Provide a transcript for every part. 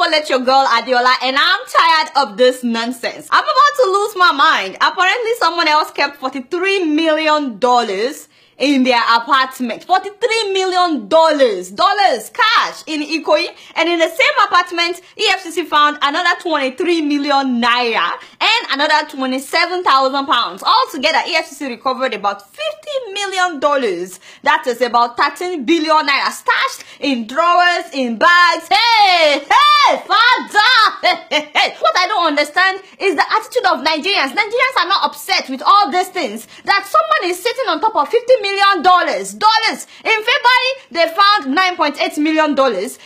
Let Your Girl Adiola, and I'm tired of this nonsense. I'm about to lose my mind. Apparently, someone else kept $43 million in their apartment. $43 million cash in Ikoyi, and in the same apartment, EFCC found another 23 million naira and another 27,000 pounds. Altogether, EFCC recovered about $50 million. That is about 13 billion naira stashed in drawers, in bags. Hey, father! Hey. What I don't understand is the attitude of Nigerians. Nigerians are not upset with all these things. That someone is sitting on top of $50 million. In February, they found $9.8 million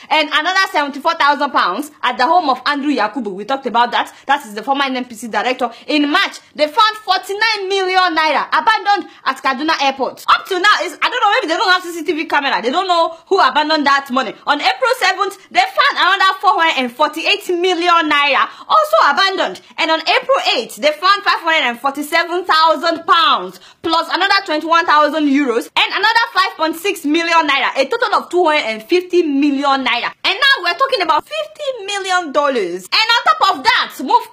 and another 74,000 pounds at the home of Andrew Yakubu. We talked about that. That is the former NNPC director. In March, they found 49 million naira abandoned at Kaduna Airport. Up to now, I don't know, maybe they don't have CCTV camera. They don't know who abandoned that money. On April 7th, they found another 448 million naira also abandoned. And on April 8th, they found 547,000 pounds plus another 21,000 euros and another 5.6 million naira, a total of 250 million naira. And now we're talking about $50 million. And on top of that, move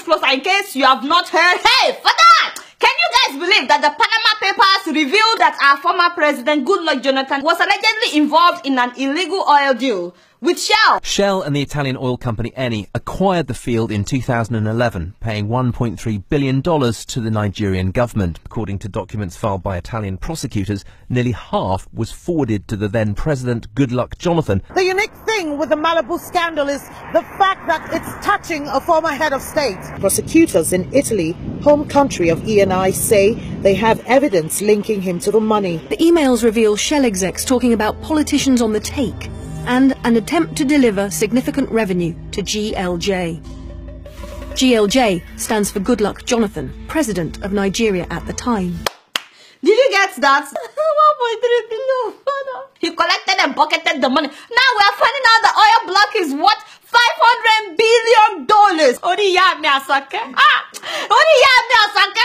closer in case you have not heard. Hey, for that! Can you guys believe that the Panama Papers revealed that our former president, Goodluck Jonathan, was allegedly involved in an illegal oil deal with Shell? Shell and the Italian oil company Eni acquired the field in 2011, paying $1.3 billion to the Nigerian government. According to documents filed by Italian prosecutors, nearly half was forwarded to the then president, Goodluck Jonathan. The unique thing with the Malibu scandal is the fact that it's touching a former head of state. Prosecutors in Italy, home country of Eni, say they have evidence linking him to the money. The emails reveal Shell execs talking about politicians on the take and an attempt to deliver significant revenue to GLJ. GLJ stands for Goodluck Jonathan, president of Nigeria at the time. Did you get that? 1.3 billion. He collected and pocketed the money. Now we are finding out the oil block is what? $500 billion. Only ya me asake. Only ya me asake.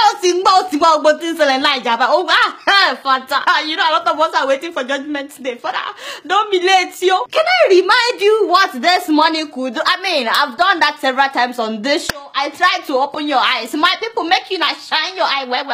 You know, a lot of us are waiting for Judgment Day. Father, don't be late, yo. Can I remind you what this money could do? I mean, I've done that several times on this show. I tried to open your eyes. My people make you not shine your eye well.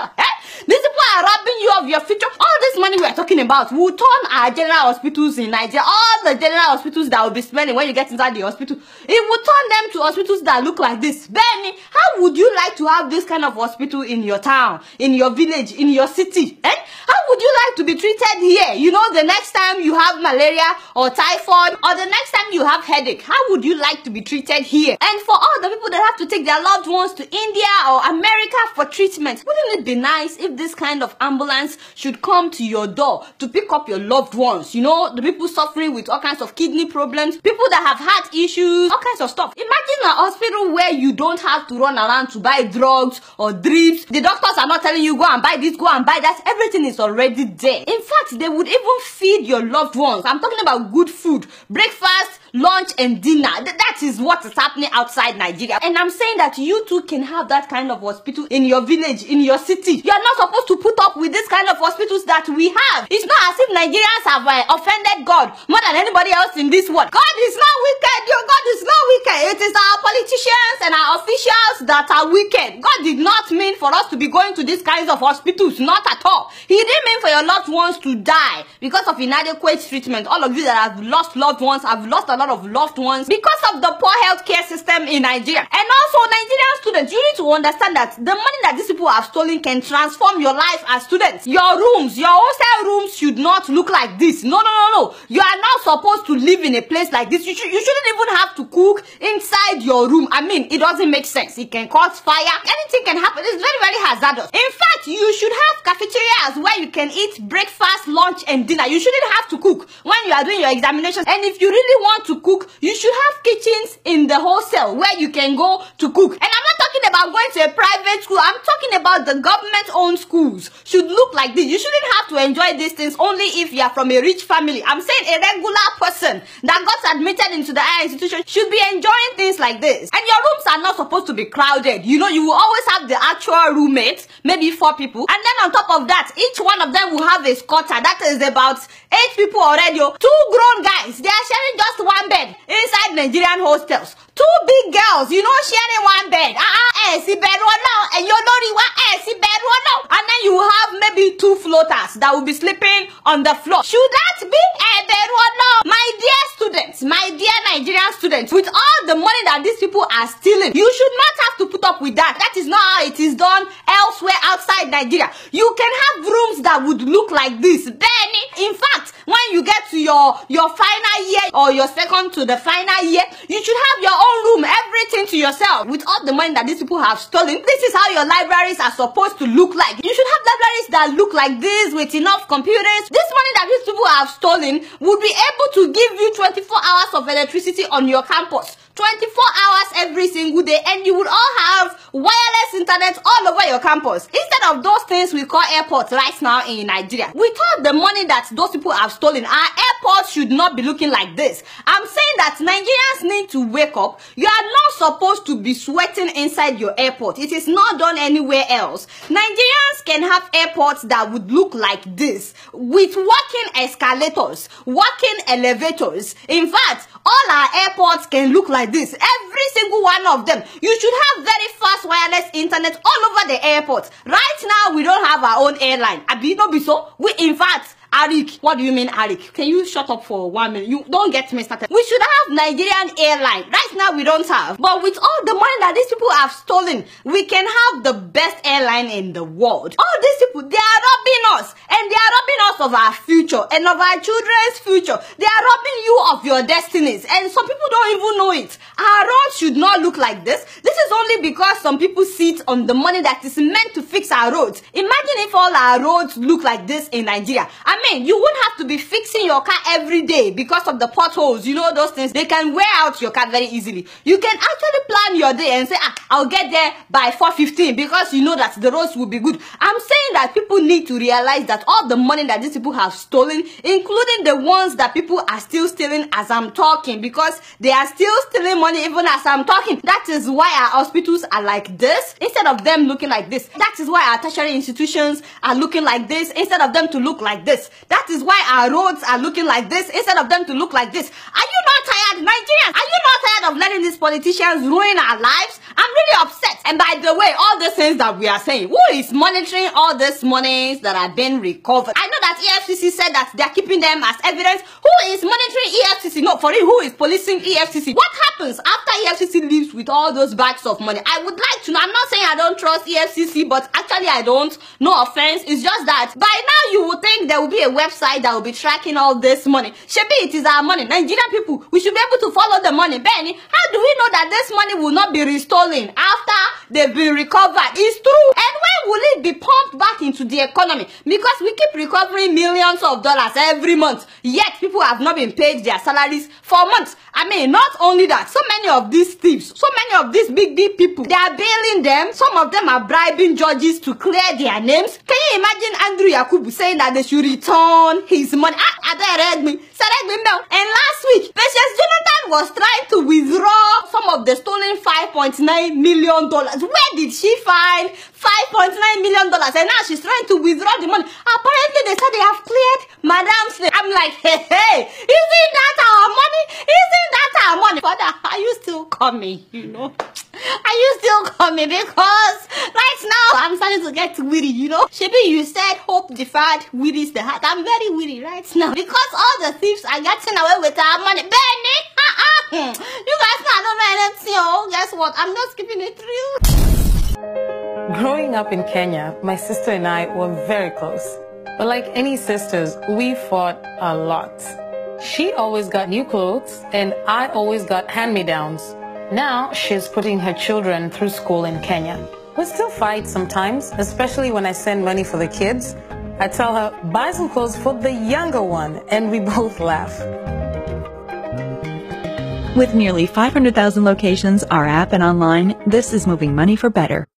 These people are robbing you of your future. All this money we are talking about will turn our general hospitals in Nigeria, all the general hospitals that will be smelling when you get inside the hospital, it will turn them to hospitals that look like this. Benny, how would you like to have this kind of hospital in your town, in your village, in your city? How would you like to be treated here? You know, the next time you have malaria or typhoid, or the next time you have headache, how would you like to be treated here? And for all the people that have to take their loved ones to India or America for treatment, wouldn't it be nice if this kind of ambulance should come to your door to pick up your loved ones? You know, the people suffering with all kinds of kidney problems, people that have heart issues, all kinds of stuff. Imagine a hospital where you don't have to run around to buy drugs or drips. The doctors are not telling you go and buy this, go and buy that. Everything is already there. In fact, they would even feed your loved ones. I'm talking about good food, breakfast, lunch and dinner. That is what is happening outside Nigeria. And I'm saying that you too can have that kind of hospital in your village, in your city. You are not supposed to put up with this kind of hospitals that we have. It's not as if Nigerians have offended God more than anybody else in this world. God is not wicked. Your God is not wicked. It is our politicians and our officials that are wicked. God did not mean for us to be going to these kinds of hospitals. Not at all. He didn't mean for your loved ones to die because of inadequate treatment. All of you that have lost loved ones have lost a lot of loved ones because of the poor healthcare system in Nigeria. And also, Nigerian students, you need to understand that the money that these people have stolen can transform your life as students. Your rooms, your hostel rooms should not look like this. No. You are not supposed to live in a place like this. You shouldn't even have to cook inside your room. I mean, it doesn't make sense. It can cause fire. Anything can happen. It's very, very hazardous. In fact, you should have cafeterias where you can eat breakfast, lunch, and dinner. You shouldn't have to cook when you are doing your examinations. And if you really want to cook, you should have kitchens in the hostel where you can go to cook. And I'm not talking about going to a private school. I'm talking about the government-owned schools should look like this. You shouldn't have to enjoy these things only if you are from a rich family. I'm saying a regular person that got admitted into the higher institution should be enjoying things like this. And your rooms are not supposed to be crowded. You know, you will always have the actual roommates, maybe 4 people. And then on top of that, each one of them will have a squatter. That is about 8 people already. 2 grown guys, they are sharing just 1 bed inside Nigerian hostels. 2 big girls, you know, sharing 1 bed. And you know, and then you will have maybe 2 floaters that will be sleeping on the floor. Should that be my dear students, my dear Nigerian students, with all the money that these people are stealing, you should not have to put up with that. That is not how it is done elsewhere outside Nigeria. You can have rooms that would look like this. Then, in fact, when you get to your final year or your second to the final year, you should have your own room, everything to yourself. With all the money that these people have stolen, this is how your libraries are supposed to look like. You should have libraries that look like this with enough computers. This money that these people have stolen would be able to give you 24 hours of electricity on your campus. 24 hours every single day, and you would all have wireless internet all over your campus. Instead of those things we call airports right now in Nigeria. With all the money that those people have stolen, our airports should not be looking like this. I'm saying that Nigerians need to wake up. You are not supposed to be sweating inside your airport. It is not done anywhere else. Nigerians can have airports that would look like this, with working escalators, working elevators. In fact, all our airports can look like this. Every single one of them. You should have very fast wireless internet all over the airport. Right now, we don't have our own airline. We, in fact, Arik, what do you mean, Arik? Can you shut up for 1 minute? You don't get me started. We should have Nigerian airline. Right now, we don't have. But with all the money that these people have stolen, we can have the best airline in the world. All these people, they are robbing us. And they are robbing us of our future and of our children's future. They are robbing you of your destinies. And some people don't even know it. Our roads should not look like this. This is only because some people sit on the money that is meant to fix our roads. Imagine if all our roads look like this in Nigeria. I mean, you wouldn't have to be fixing your car every day because of the potholes. You know those things. They can wear out your car very easily. You can actually plan your day and say, I'll get there by 4:15 because you know that the roads will be good. I'm saying that people need to realize that all the money that these people have stolen, including the ones that people are still stealing as I'm talking, because they are still stealing money even as I'm talking. That is why our hospitals are like this instead of them looking like this. That is why our tertiary institutions are looking like this instead of them to look like this. That is why our roads are looking like this instead of them to look like this. Are you not tired, Nigerians? Are you not tired of letting these politicians ruin our lives? I'm really upset. And by the way, all the things that we are saying, who is monitoring all these monies that are being recovered? I know that EFCC said that they are keeping them as evidence. Who is monitoring EFCC? No, for real, who is policing EFCC? What happens after EFCC leaves with all those bags of money? I would like to know. I'm not saying I don't trust EFCC, but actually I don't. No offense. It's just that by now you would think there will be a website that will be tracking all this money. Shebi, it is our money. Nigerian people, we should be able to follow the money. Benny, how do we know that this money will not be restolen after they've been recovered? It's true. And when will it be pumped back into the economy? Because we keep recovering millions of dollars every month, yet people have not been paid their salaries for months. I mean, not only that, so many of these thieves, so many of these big people, they are bailing them. Some of them are bribing judges to clear their names. Can you imagine Andrew Yakubu saying that they should return his money? And last week, Patience Jonathan was trying to withdraw some of the stolen $5.9 million. Where did she find $5.9 million? And now she's trying to withdraw the money. Apparently, they said they have cleared Madam's name. I'm like, hey, isn't that our money? Isn't that our money? Father, are you still coming? You know? Are you still coming? Because right now, I'm starting to get weary, you know? Shebi, you said hope deferred, weary is the heart. I'm very weary right now. Because all the thieves are getting away with our money. Benny! You guys can't know anything. Oh, guess what? I'm not skipping it through. Growing up in Kenya, my sister and I were very close. But like any sisters, we fought a lot. She always got new clothes, and I always got hand-me-downs. Now she's putting her children through school in Kenya. We still fight sometimes, especially when I send money for the kids. I tell her, buy some clothes for the younger one, and we both laugh. With nearly 500,000 locations, our app and online, this is moving money for better.